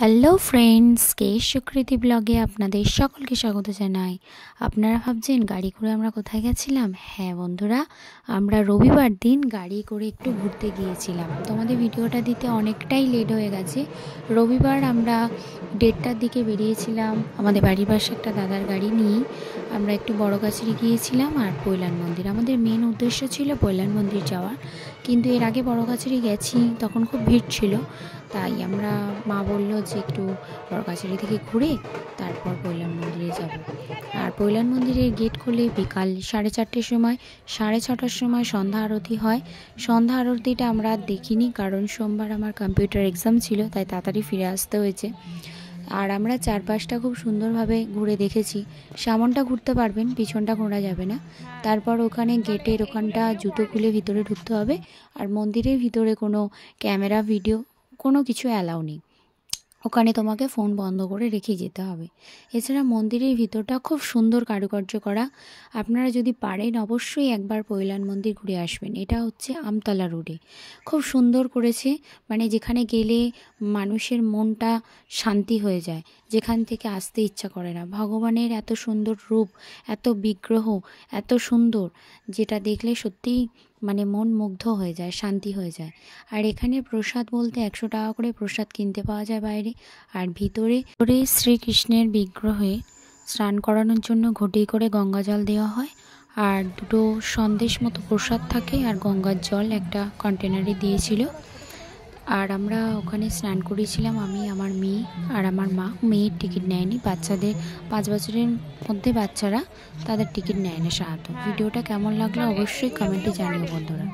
Hello friends, কে সুকৃতি ব্লগে আপনাদের সকলকে স্বাগত জানাই। আপনারা ভাবছেন গাড়ি করে আমরা কোথায় গেছিলাম? হ্যাঁ বন্ধুরা, আমরা রবিবার দিন গাড়ি করে একটু ঘুরতে গিয়েছিলাম। তোমাদের ভিডিওটা দিতে অনেকটাই লেট হয়ে গেছে। রবিবার আমরা 1:30টার দিকে বেরিয়েছিলাম আমাদের বাড়ির পাশে একটা দাদার গাড়ি নিয়ে। আমরা একটু বড়গাছিড়ি গিয়েছিলাম আর পৈলান মন্দির। আমাদের মেন উদ্দেশ্য ছিল পৈলান মন্দির যাওয়ার, কিন্তু এর আগে বড়গাছিড়ি গেছি, তখন খুব ভিড় ছিল। তাই আমরা মা বললো যে একটু বড়গাছিড়ি থেকে ঘুরে তারপর পৈলান মন্দিরে যাব। আর পৈলান মন্দিরের গেট খুলে বিকাল 4:30টার সময়, 6:30টার সময় সন্ধ্যা আরতি হয়। সন্ধ্যা আরতিটা আমরা আর দেখিনি, কারণ সোমবার আমার কম্পিউটার এক্সাম ছিল, তাই তাড়াতাড়ি ফিরে আসতে হয়েছে। আর আমরা চারপাশটা খুব সুন্দরভাবে ঘুরে দেখেছি। সামনটা ঘুরতে পারবেন, পিছনটা ঘোরা যাবে না। তারপর ওখানে গেটের ওখানটা জুতো খুলে ভিতরে ঢুকতে হবে। আর মন্দিরের ভিতরে কোনো ক্যামেরা ভিডিও কোনো কিছু অ্যালাউ নেই, ওখানে তোমাকে ফোন বন্ধ করে রেখে যেতে হবে। এছাড়া মন্দিরের ভিতরটা খুব সুন্দর কারুকার্য করা। আপনারা যদি পারেন অবশ্যই একবার পৈলান মন্দির ঘুরে আসবেন। এটা হচ্ছে আমতলা রোডে, খুব সুন্দর করেছে। মানে যেখানে গেলে মানুষের মনটা শান্তি হয়ে যায়, যেখান থেকে আসতে ইচ্ছা করে না। ভগবানের এত সুন্দর রূপ, এত বিগ্রহ, এত সুন্দর, যেটা দেখলে সত্যিই মানে মন মুগ্ধ হয়ে যায়, শান্তি হয়ে যায়। আর এখানে প্রসাদ বলতে 100 টাকা করে প্রসাদ কিনতে পাওয়া যায় বাইরে। আর ভিতরে শ্রীকৃষ্ণের বিগ্রহে স্নান করানোর জন্য ঘটি করে গঙ্গা জল দেওয়া হয়। আর দুটো সন্দেশ মতো প্রসাদ থাকে, আর গঙ্গার জল একটা কন্টেনারে দিয়েছিল। আর আমরা ওখানে স্নান করেছিলাম, আমি, আমার মেয়ে আর আমার মা। মেয়ের টিকিট নেয়নি, বাচ্চাদের 5 বছরের মধ্যে বাচ্চারা তাদের টিকিট নেয় না সাধারণত। ভিডিওটা কেমন লাগলো অবশ্যই কমেন্টে জানিও বন্ধুরা।